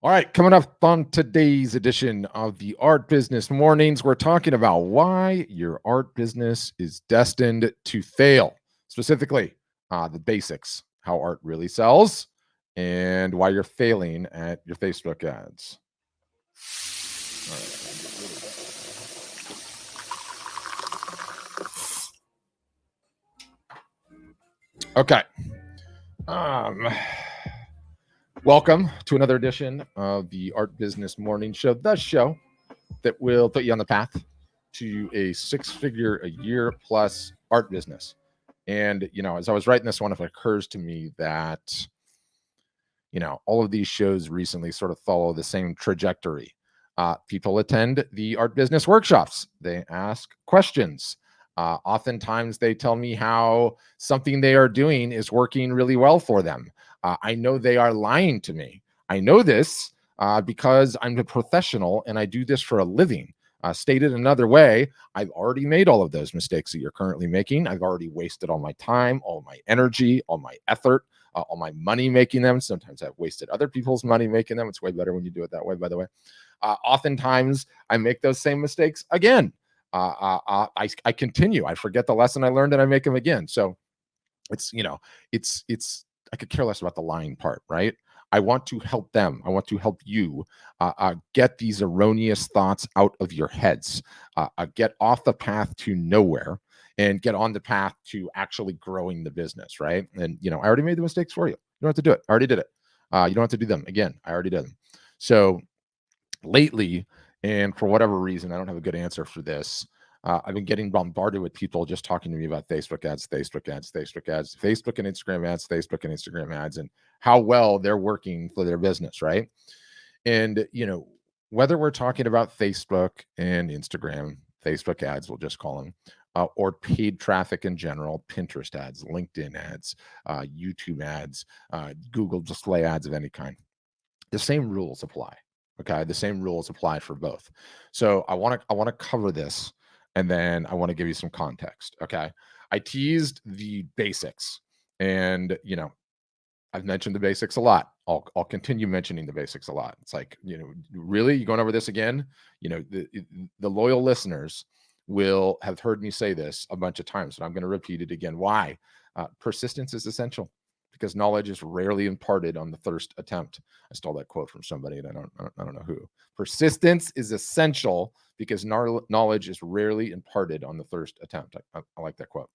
All right, coming up on today's edition of the Art Business Mornings, we're talking about why your art business is destined to fail. Specifically, the basics, how art really sells, and why you're failing at your Facebook ads. All right. Okay. Um, Welcome to another edition of the Art Business Morning Show, the show that will put you on the path to a six-figure a year plus art business. And, as I was writing this one, it occurs to me that, all of these shows recently sort of follow the same trajectory. People attend the art business workshops, they ask questions. Oftentimes, they tell me how something they are doing is working really well for them. I know they are lying to me. I know this because I'm a professional and I do this for a living. Stated another way, I've already made all of those mistakes that you're currently making. I've already wasted all my time, all my energy, all my effort, all my money making them. Sometimes I've wasted other people's money making them. It's way better when you do it that way, by the way. Oftentimes, I make those same mistakes again. I continue. I forget the lesson I learned and I make them again. So it's I could care less about the lying part, right? I want to help them. I want to help you get these erroneous thoughts out of your heads, get off the path to nowhere and get on the path to actually growing the business, right? And, I already made the mistakes for you. You don't have to do it. I already did it. You don't have to do them again. I already did them. So lately, and for whatever reason, I don't have a good answer for this. I've been getting bombarded with people just talking to me about Facebook ads, Facebook ads, Facebook ads, Facebook and Instagram ads, Facebook and Instagram ads, and how well they're working for their business, right? And, whether we're talking about Facebook and Instagram, Facebook ads, we'll just call them, or paid traffic in general, Pinterest ads, LinkedIn ads, YouTube ads, Google display ads of any kind, the same rules apply. Okay, the same rules apply for both. So I want to cover this, and then I want to give you some context. Okay, I teased the basics, and I've mentioned the basics a lot. I'll continue mentioning the basics a lot. It's like, really, you going over this again? The loyal listeners will have heard me say this a bunch of times, but I'm going to repeat it again. Why? Persistence is essential because knowledge is rarely imparted on the first attempt. I stole that quote from somebody, and I don't know who. Persistence is essential because knowledge is rarely imparted on the first attempt. I like that quote.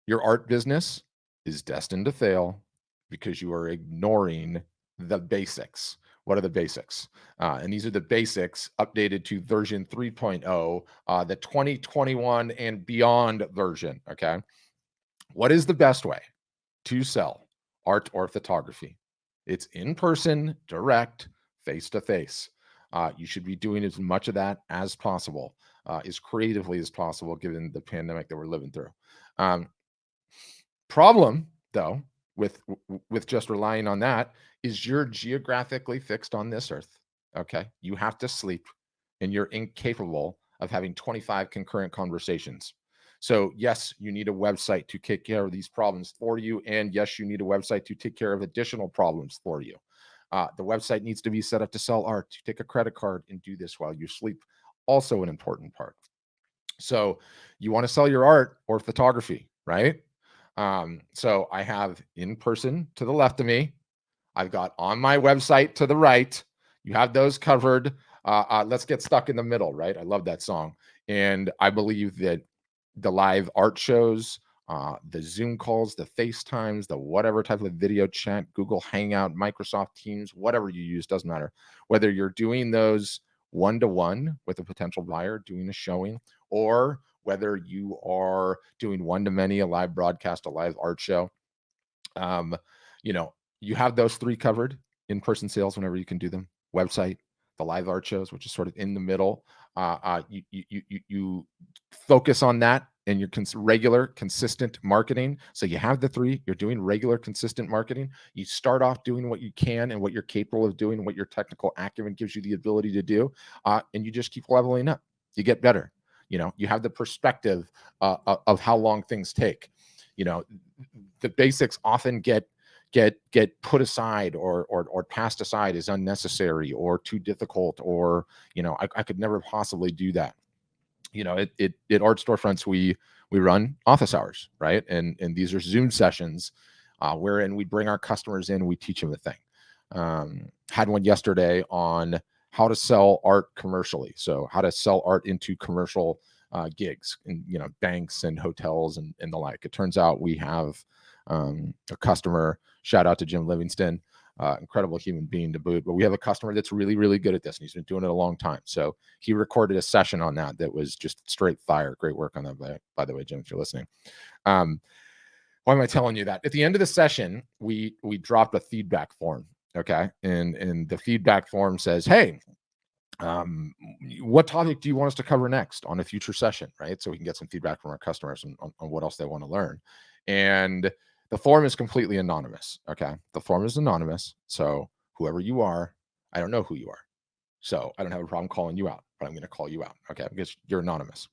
Your art business is destined to fail because you are ignoring the basics. What are the basics? And these are the basics updated to version 3.0, the 2021 and beyond version. Okay. What is the best way to sell art or photography? It's in person, direct, face to face. You should be doing as much of that as possible, as creatively as possible, given the pandemic that we're living through. Problem, though, with just relying on that is you're geographically fixed on this earth. Okay, you have to sleep, and you're incapable of having 25 concurrent conversations. So yes, you need a website to take care of these problems for you, and yes, you need a website to take care of additional problems for you. The website needs to be set up to sell art, to take a credit card and do this while you sleep. Also an important part. So you want to sell your art or photography, right? So I have in person to the left of me. I've got on my website to the right. You have those covered. Let's get stuck in the middle, right? I love that song. And I believe that the live art shows, the Zoom calls, the FaceTimes, the whatever type of video chat, Google Hangout, Microsoft Teams, whatever you use, doesn't matter. Whether you're doing those one-to-one with a potential buyer, doing a showing, or whether you are doing one-to-many, a live broadcast, a live art show, you have those three covered. In-person sales, whenever you can do them, website, the live art shows, which is sort of in the middle. You focus on that and your regular, consistent marketing. So you have the three, you're doing regular, consistent marketing. You start off doing what you can and what you're capable of doing, what your technical acumen gives you the ability to do. And you just keep leveling up. You get better. You have the perspective of how long things take. The basics often get get put aside or passed aside as unnecessary or too difficult, or I could never possibly do that. At Art Storefronts, we run office hours, right? And these are Zoom sessions wherein we bring our customers in, we teach them the thing. Had one yesterday on how to sell art commercially. So how to sell art into commercial gigs in banks and hotels and the like. It turns out we have a customer, shout out to Jim Livingston, incredible human being to boot, but we have a customer that's really, really good at this, and he's been doing it a long time. So he recorded a session on that was just straight fire. Great work on that, by the way, Jim, if you're listening. Why am I telling you that? At the end of the session, we dropped a feedback form. Okay. And the feedback form says, hey, what topic do you want us to cover next on a future session? Right. So we can get some feedback from our customers on what else they want to learn. And the form is completely anonymous. Okay. The form is anonymous. So whoever you are, I don't know who you are. So I don't have a problem calling you out, but I'm going to call you out. Okay. Because you're anonymous.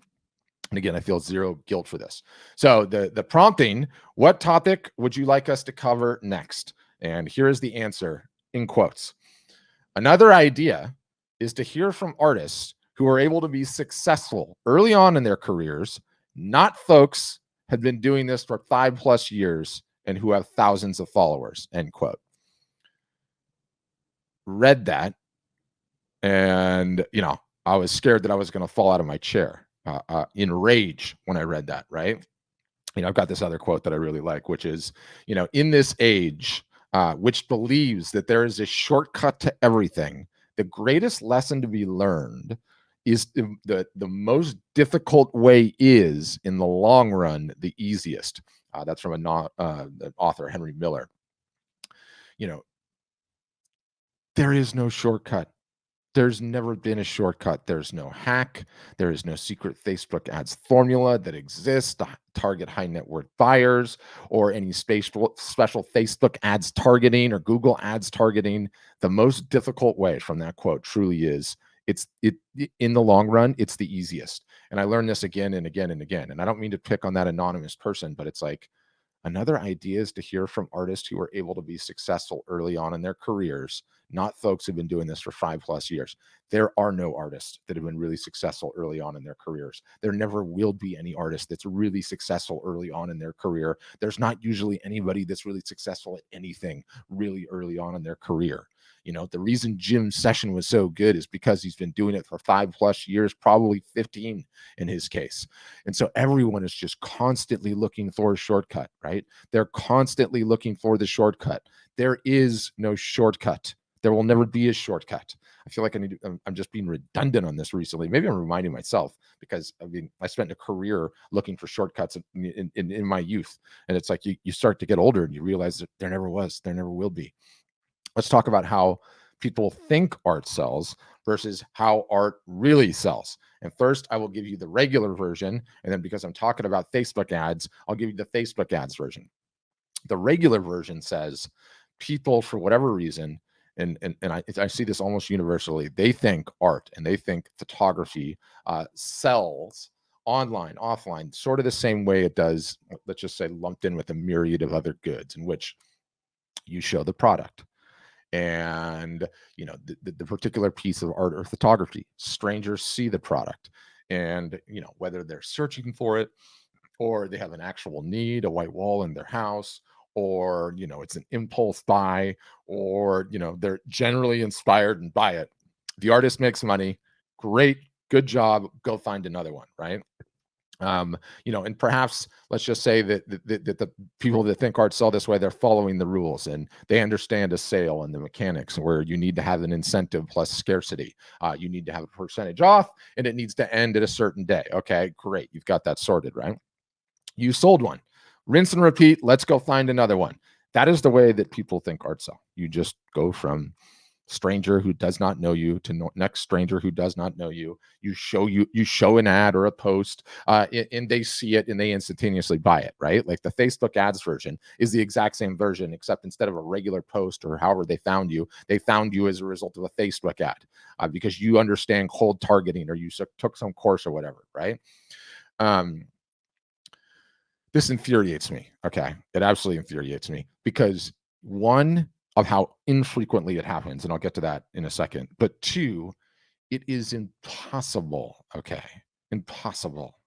And again, I feel zero guilt for this. So the prompting, what topic would you like us to cover next? And here is the answer in quotes. Another idea is to hear from artists who are able to be successful early on in their careers, not folks who have been doing this for 5+ years and who have thousands of followers, end quote. Read that, and I was scared that I was going to fall out of my chair in rage when I read that, right? I've got this other quote that I really like, which is, in this age, which believes that there is a shortcut to everything, the greatest lesson to be learned is the most difficult way is, in the long run, the easiest. That's from the author, Henry Miller. There is no shortcut. There's never been a shortcut. There's no hack. There is no secret Facebook ads formula that exists to target high net worth buyers, or any special Facebook ads targeting or Google ads targeting. The most difficult way, from that quote, truly is, in the long run, it's the easiest. And I learned this again and again and again. And I don't mean to pick on that anonymous person, but it's like, another idea is to hear from artists who are able to be successful early on in their careers, not folks who've been doing this for 5+ years. There are no artists that have been really successful early on in their careers. There never will be any artist that's really successful early on in their career. There's not usually anybody that's really successful at anything really early on in their career. The reason Jim's session was so good is because he's been doing it for 5+ years, probably 15 in his case. And so everyone is just constantly looking for a shortcut, right? They're constantly looking for the shortcut. There is no shortcut. There will never be a shortcut. I feel like I'm just being redundant on this recently. Maybe I'm reminding myself, because I spent a career looking for shortcuts in my youth. And it's like you start to get older and you realize that there never was, there never will be. Let's talk about how people think art sells versus how art really sells. And first, I will give you the regular version. And then, because I'm talking about Facebook ads, I'll give you the Facebook ads version. The regular version says people, for whatever reason, and I see this almost universally, they think art and they think photography sells online, offline, sort of the same way it does, let's just say, lumped in with a myriad of other goods, in which you show the product. And the particular piece of art or photography, strangers see the product, and whether they're searching for it, or they have an actual need, a white wall in their house, or it's an impulse buy, or they're generally inspired and buy it. The artist makes money. Great, good job. Go find another one, right? And perhaps let's just say that the people that think art sell this way, they're following the rules and they understand a sale and the mechanics, where you need to have an incentive plus scarcity. You need to have a percentage off, and it needs to end at a certain day. Okay, great. You've got that sorted, right? You sold one. Rinse and repeat. Let's go find another one. That is the way that people think art sell. You just go from stranger who does not know you to next stranger who does not know you. You show an ad or a post, and they see it and they instantaneously buy it, right? Like the Facebook ads version is the exact same version, except instead of a regular post or however they found you as a result of a Facebook ad, because you understand cold targeting, or you took some course or whatever, right? This infuriates me. Okay, it absolutely infuriates me, because One, of how infrequently it happens, and I'll get to that in a second. But two, it is impossible, okay? Impossible.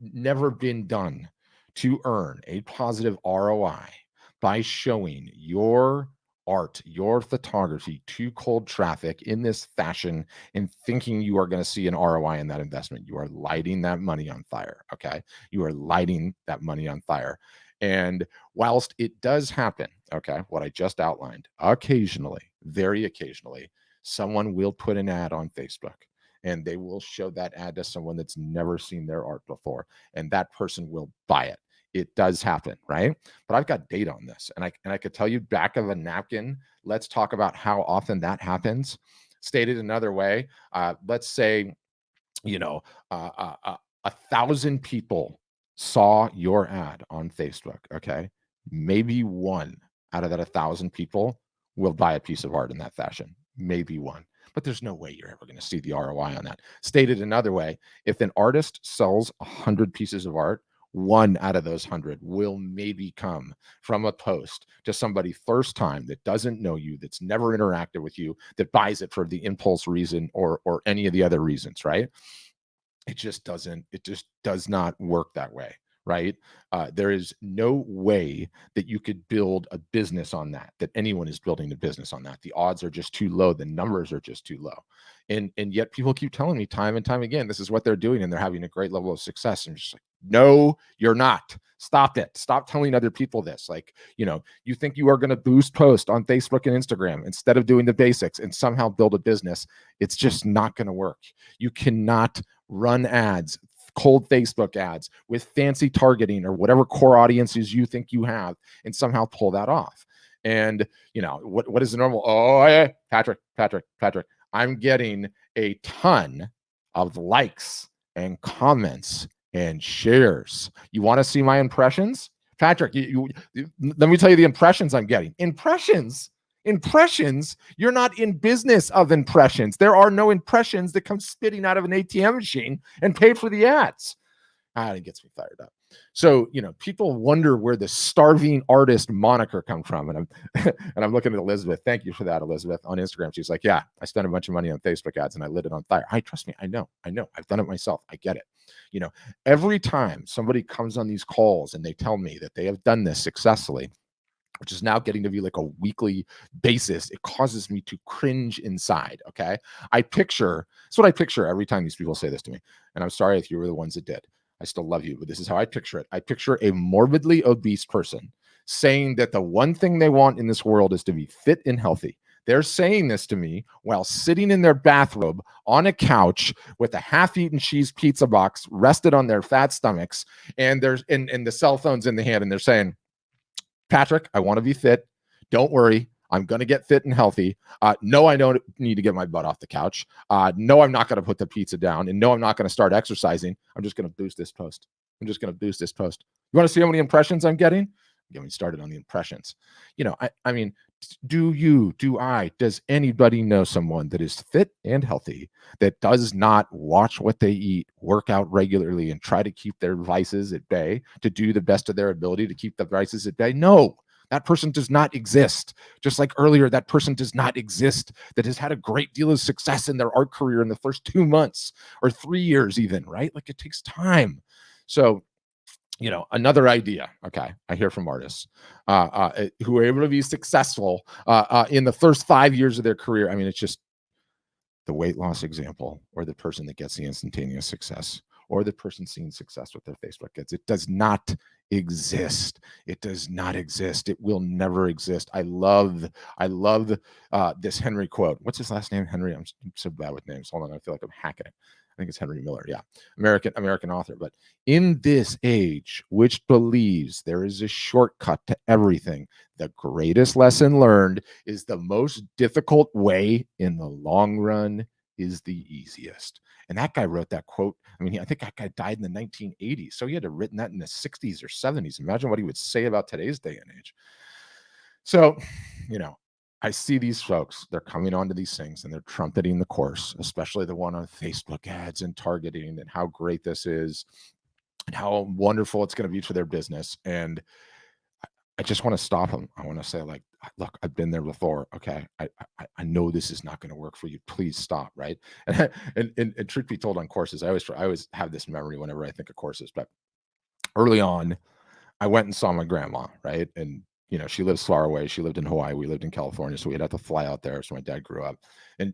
Never been done to earn a positive ROI by showing your art, your photography to cold traffic in this fashion and thinking you are going to see an ROI in that investment. You are lighting that money on fire, okay? You are lighting that money on fire. And whilst it does happen, okay, what I just outlined, occasionally, very occasionally, someone will put an ad on Facebook and they will show that ad to someone that's never seen their art before, and that person will buy it. It does happen, right? But I've got data on this, and I could tell you back of a napkin. Let's talk about how often that happens. Stated another way, let's say, you know, 1,000 people saw your ad on Facebook. Okay, maybe one out of that 1,000 people will buy a piece of art in that fashion. Maybe one, but there's no way you're ever going to see the ROI on that. Stated another way, if an artist sells 100 pieces of art, one out of those 100 will maybe come from a post to somebody first time that doesn't know you, that's never interacted with you, that buys it for the impulse reason or any of the other reasons, right? It just does not work that way, right? There is no way that you could build a business on that anyone is building a business on that. The odds are just too low, the numbers are just too low, and yet people keep telling me time and time again this is what they're doing and they're having a great level of success. I'm just like, no, you're not. Stop it. Stop telling other people this. Like, you think you are going to boost post on Facebook and Instagram instead of doing the basics and somehow build a business. It's just not going to work. You cannot run ads, cold Facebook ads with fancy targeting or whatever core audiences you think you have, and somehow pull that off. And what is the normal? Oh, yeah, Patrick, I'm getting a ton of likes and comments and shares. You want to see my impressions, Patrick? Let me tell you the impressions I'm getting. Impressions. You're not in business of impressions. There are no impressions that come spitting out of an ATM machine and pay for the ads. It gets me fired up. So, people wonder where the starving artist moniker comes from. And I'm looking at Elizabeth. Thank you for that, Elizabeth, on Instagram. She's like, yeah, I spent a bunch of money on Facebook ads and I lit it on fire. Trust me. I know. I've done it myself. I get it. Every time somebody comes on these calls and they tell me that they have done this successfully, which is now getting to be like a weekly basis, it causes me to cringe inside. Okay. That's what I picture every time these people say this to me. And I'm sorry if you were the ones that did. I still love you, but this is how I picture it. I picture a morbidly obese person saying that the one thing they want in this world is to be fit and healthy. They're saying this to me while sitting in their bathrobe on a couch with a half-eaten cheese pizza box rested on their fat stomachs, and there's and the cell phone's in the hand, and they're saying, Patrick, I want to be fit. Don't worry. I'm going to get fit and healthy. No, I don't need to get my butt off the couch. No, I'm not going to put the pizza down. And no, I'm not going to start exercising. I'm just going to boost this post. You want to see how many impressions I'm getting? Getting started on the impressions. I mean, does anybody know someone that is fit and healthy, that does not watch what they eat, work out regularly, and try to keep their vices at bay, to do the best of their ability to keep the vices at bay? No, that person does not exist. Just like earlier, that person does not exist that has had a great deal of success in their art career in the first 2 months or 3 years even, right? Like, it takes time. So, another idea. Okay. I hear from artists who are able to be successful in the first 5 years of their career. I mean, it's just the weight loss example, or the person that gets the instantaneous success, or the person seeing success with their Facebook ads. It does not exist. It does not exist. It will never exist. I love this Henry quote. What's his last name? Henry. I'm so bad with names. Hold on. I feel like I'm hacking it. I think it's Henry Miller. Yeah. American author. But in this age, which believes there is a shortcut to everything, the greatest lesson learned is the most difficult way in the long run is the easiest. And that guy wrote that quote. I mean, I think that guy died in the 1980s. So he had to have written that in the 60s or 70s. Imagine what he would say about today's day and age. So, I see these folks, they're coming onto these things and they're trumpeting the course, especially the one on Facebook ads and targeting, and how great this is and how wonderful it's going to be for their business. And I just want to stop them. I want to say, like, look, I've been there before. Okay. I know this is not going to work for you. Please stop. Right. And truth be told, on courses, I always have this memory whenever I think of courses, but early on, I went and saw my grandma, right? And she lives far away. She lived in Hawaii. We lived in California, so we'd have to fly out there. So my dad grew up, and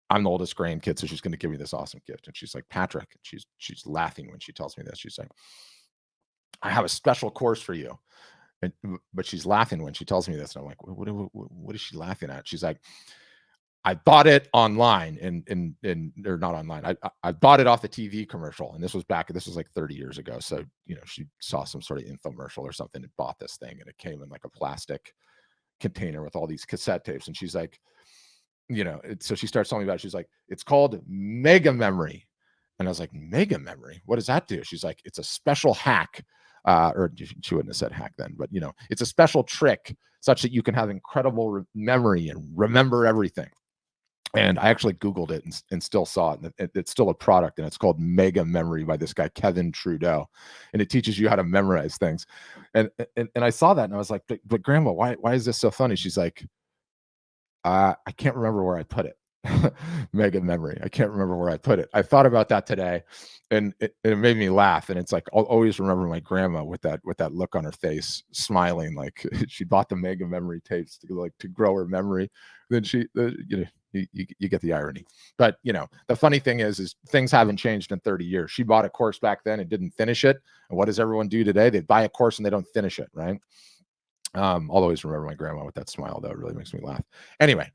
I'm the oldest grandkid, so she's going to give me this awesome gift. And she's like, Patrick, she's laughing when she tells me this. She's like, I have a special course for you. But she's laughing when she tells me this, and I'm like, what is she laughing at? She's like, I bought it online and or not online. I bought it off a TV commercial, and this was like 30 years ago. So she saw some sort of infomercial or something and bought this thing, and it came in like a plastic container with all these cassette tapes. And she's like, so she starts telling me about it. She's like, it's called Mega Memory, and I was like, Mega Memory? What does that do? She's like, it's a special hack. Or she wouldn't have said hack then, but it's a special trick such that you can have incredible memory and remember everything. And I actually Googled it and still saw it. And it's still a product, and it's called Mega Memory by this guy, Kevin Trudeau. And it teaches you how to memorize things. And I saw that, and I was like, but Grandma, why is this so funny? She's like, I can't remember where I put it. Mega Memory. I can't remember where I put it. I thought about that today, and it made me laugh. And it's like, I'll always remember my grandma with that look on her face, smiling, like she bought the Mega Memory tapes to grow her memory. Then you get the irony. But the funny thing is things haven't changed in 30 years. She bought a course back then and didn't finish it. And what does everyone do today? They buy a course and they don't finish it, right? I'll always remember my grandma with that smile, though. It really makes me laugh. Anyway,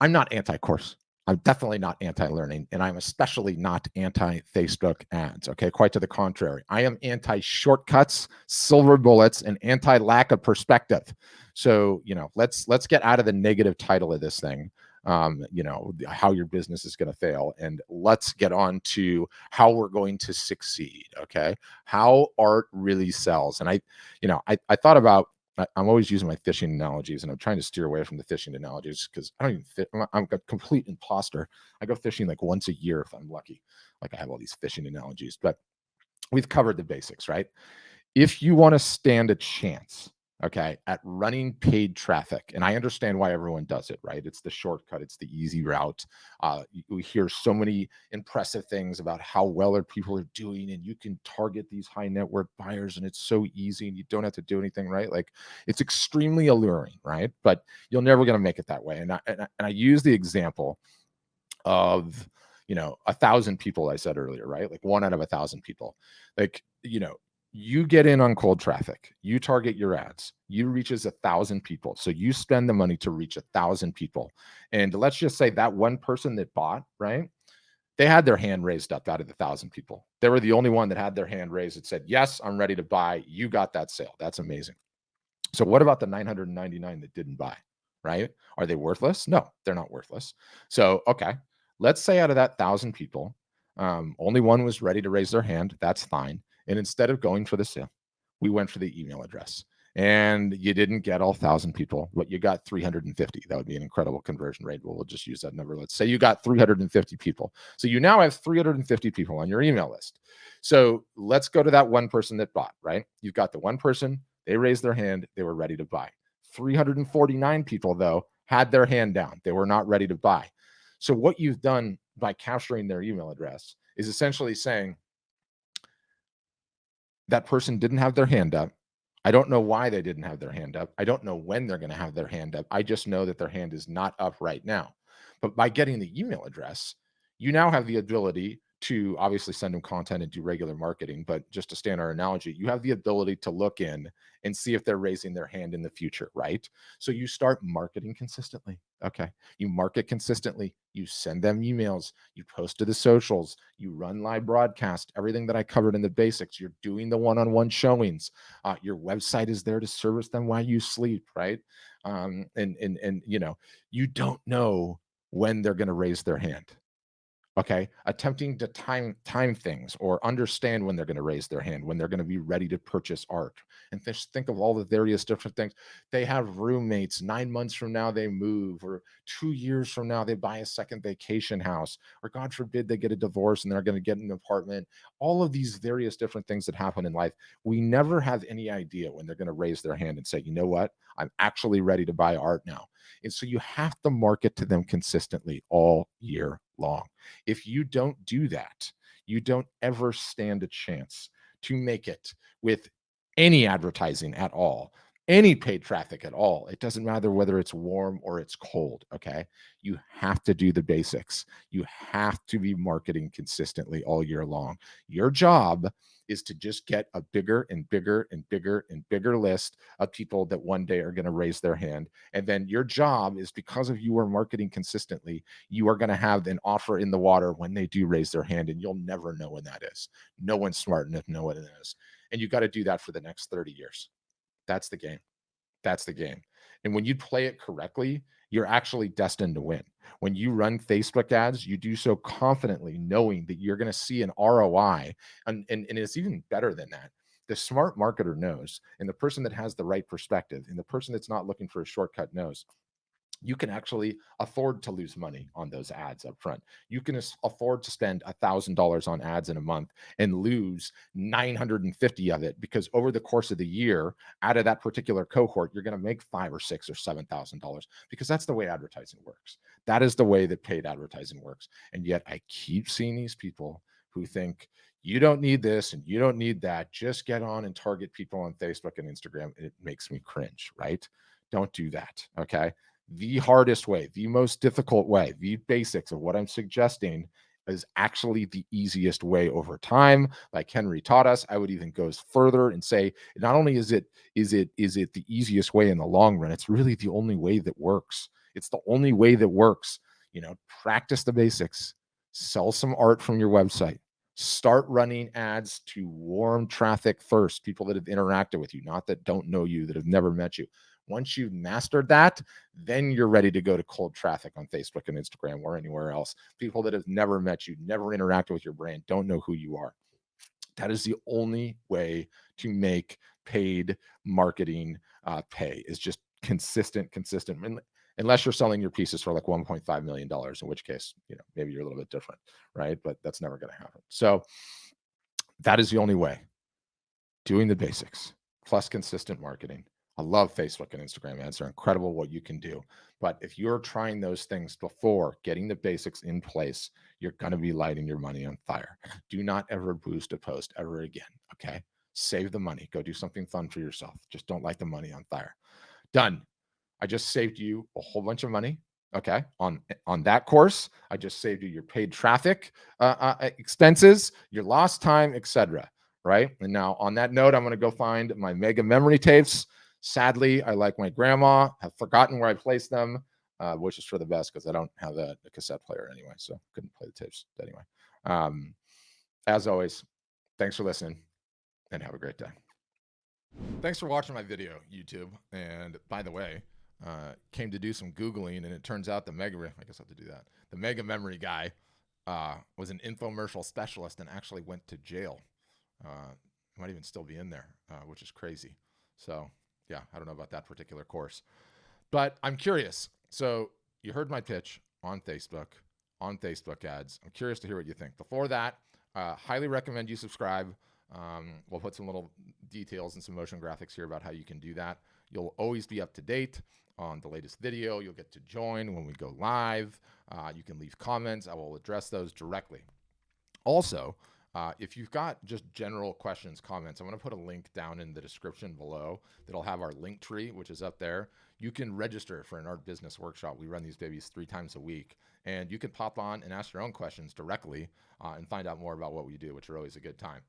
I'm not anti-course. I'm definitely not anti-learning, and I'm especially not anti-Facebook ads. Okay, quite to the contrary. I am anti-shortcuts, silver bullets, and anti-lack of perspective. So let's get out of the negative title of this thing. How your business is going to fail, and let's get on to how we're going to succeed. Okay, how art really sells. And I thought about. I'm always using my fishing analogies, and I'm trying to steer away from the fishing analogies because I don't even fit. I'm a complete imposter. I go fishing like once a year if I'm lucky. Like I have all these fishing analogies, but we've covered the basics, right? If you want to stand a chance, okay, at running paid traffic, and I understand why everyone does it, right? It's the shortcut, it's the easy route. We hear so many impressive things about how well our people are doing, and you can target these high net worth buyers, and it's so easy, and you don't have to do anything, right? Like it's extremely alluring, right? But you're never going to make it that way. And I use the example of 1,000 people I said earlier, right? Like 1 out of 1,000 people. Like you get in on cold traffic, you target your ads, you reaches 1,000 people. So you spend the money to reach 1,000 people. And let's just say that one person that bought, right? They had their hand raised up out of the 1,000 people. They were the only one that had their hand raised that said, yes, I'm ready to buy. You got that sale. That's amazing. So what about the 999 that didn't buy, right? Are they worthless? No, they're not worthless. So, okay, let's say out of that 1,000 people, only one was ready to raise their hand. That's fine. And instead of going for the sale, we went for the email address. And you didn't get all 1,000 people, but you got 350. That would be an incredible conversion rate. We'll just use that number. Let's say you got 350 people. So you now have 350 people on your email list. So let's go to that one person that bought, right? You've got the one person, they raised their hand, they were ready to buy. 349 people, though, had their hand down. They were not ready to buy. So what you've done by capturing their email address is essentially saying, that person didn't have their hand up. I don't know why they didn't have their hand up. I don't know when they're going to have their hand up. I just know that their hand is not up right now. But by getting the email address, you now have the ability to obviously send them content and do regular marketing. But just to stay on our analogy, you have the ability to look in and see if they're raising their hand in the future, right? So you start marketing consistently. Okay. You market consistently. You send them emails. You post to the socials. You run live broadcast, everything that I covered in the basics. You're doing the one-on-one showings. Your website is there to service them while you sleep, right? And you don't know when they're going to raise their hand. Okay, attempting to time things or understand when they're going to raise their hand, when they're going to be ready to purchase art, and just think of all the various different things. They have roommates. 9 months from now they move, or 2 years from now they buy a second vacation house, or God forbid they get a divorce and they're going to get an apartment. All of these various different things that happen in life, we never have any idea when they're going to raise their hand and say, you know what, I'm actually ready to buy art now. And so you have to market to them consistently all year long. If you don't do that, you don't ever stand a chance to make it with any advertising at all, any paid traffic at all. It doesn't matter whether it's warm or it's cold. Okay. You have to do the basics. You have to be marketing consistently all year long. Your job is to just get a bigger and bigger and bigger and bigger list of people that one day are going to raise their hand. And then your job is, because of you are marketing consistently, you are going to have an offer in the water when they do raise their hand, and you'll never know when that is. No one's smart enough to know what it is. And you got to do that for the next 30 years. That's the game. That's the game. And when you play it correctly, you're actually destined to win. When you run Facebook ads, you do so confidently, knowing that you're going to see an ROI. And it's even better than that. The smart marketer knows, and the person that has the right perspective, and the person that's not looking for a shortcut knows, you can actually afford to lose money on those ads up front. You can afford to spend $1,000 on ads in a month and lose 950 of it, because over the course of the year, out of that particular cohort, you're going to make $5,000 or $6,000 or $7,000, because that's the way advertising works. That is the way that paid advertising works. And yet I keep seeing these people who think, you don't need this and you don't need that. Just get on and target people on Facebook and Instagram. It makes me cringe, right? Don't do that. Okay. The hardest way, the most difficult way, the basics of what I'm suggesting is actually the easiest way over time. Like Henry taught us, I would even go further and say, not only is it the easiest way in the long run, it's really the only way that works. It's the only way that works. Practice the basics, sell some art from your website, start running ads to warm traffic first, people that have interacted with you, not that don't know you, that have never met you. Once you've mastered that, then you're ready to go to cold traffic on Facebook and Instagram or anywhere else. People that have never met you, never interacted with your brand, don't know who you are. That is the only way to make paid marketing pay, is just consistent. Unless you're selling your pieces for like $1.5 million, in which case, maybe you're a little bit different, right? But that's never going to happen. So that is the only way. Doing the basics plus consistent marketing. I love Facebook and Instagram ads. They're incredible what you can do. But if you're trying those things before getting the basics in place, you're going to be lighting your money on fire. Do not ever boost a post ever again. Okay. Save the money. Go do something fun for yourself. Just don't light the money on fire. Done. I just saved you a whole bunch of money. Okay. On that course, I just saved you your paid traffic expenses, your lost time, etc. Right. And now on that note, I'm going to go find my mega memory tapes. Sadly, I, like my grandma, have forgotten where I placed them, which is for the best, because I don't have a cassette player anyway, so couldn't play the tapes anyway. As always, thanks for listening, and have a great day. Thanks for watching my video, YouTube. And by the way, came to do some Googling, and it turns out I guess I have to do that. The mega memory guy was an infomercial specialist and actually went to jail. Might even still be in there, which is crazy. So yeah, I don't know about that particular course, but I'm curious. So you heard my pitch on Facebook ads. I'm curious to hear what you think. Before that, highly recommend you subscribe. We'll put some little details and some motion graphics here about how you can do that. You'll always be up to date on the latest video. You'll get to join when we go live. You can leave comments. I will address those directly. Also, if you've got just general questions, comments, I'm going to put a link down in the description below that'll have our link tree, which is up there. You can register for an art business workshop. We run these babies 3 times a week, and you can pop on and ask your own questions directly and find out more about what we do, which are always a good time.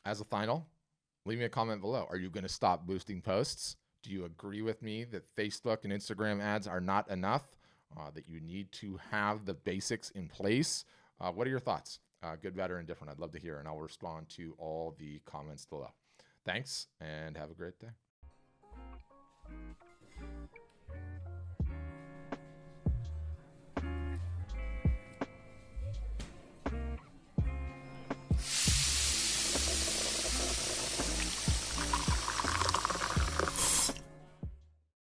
As a final, leave me a comment below. Are you going to stop boosting posts? Do you agree with me that Facebook and Instagram ads are not enough, that you need to have the basics in place? What are your thoughts? Good, better, and different. I'd love to hear, and I'll respond to all the comments below. Thanks, and have a great day.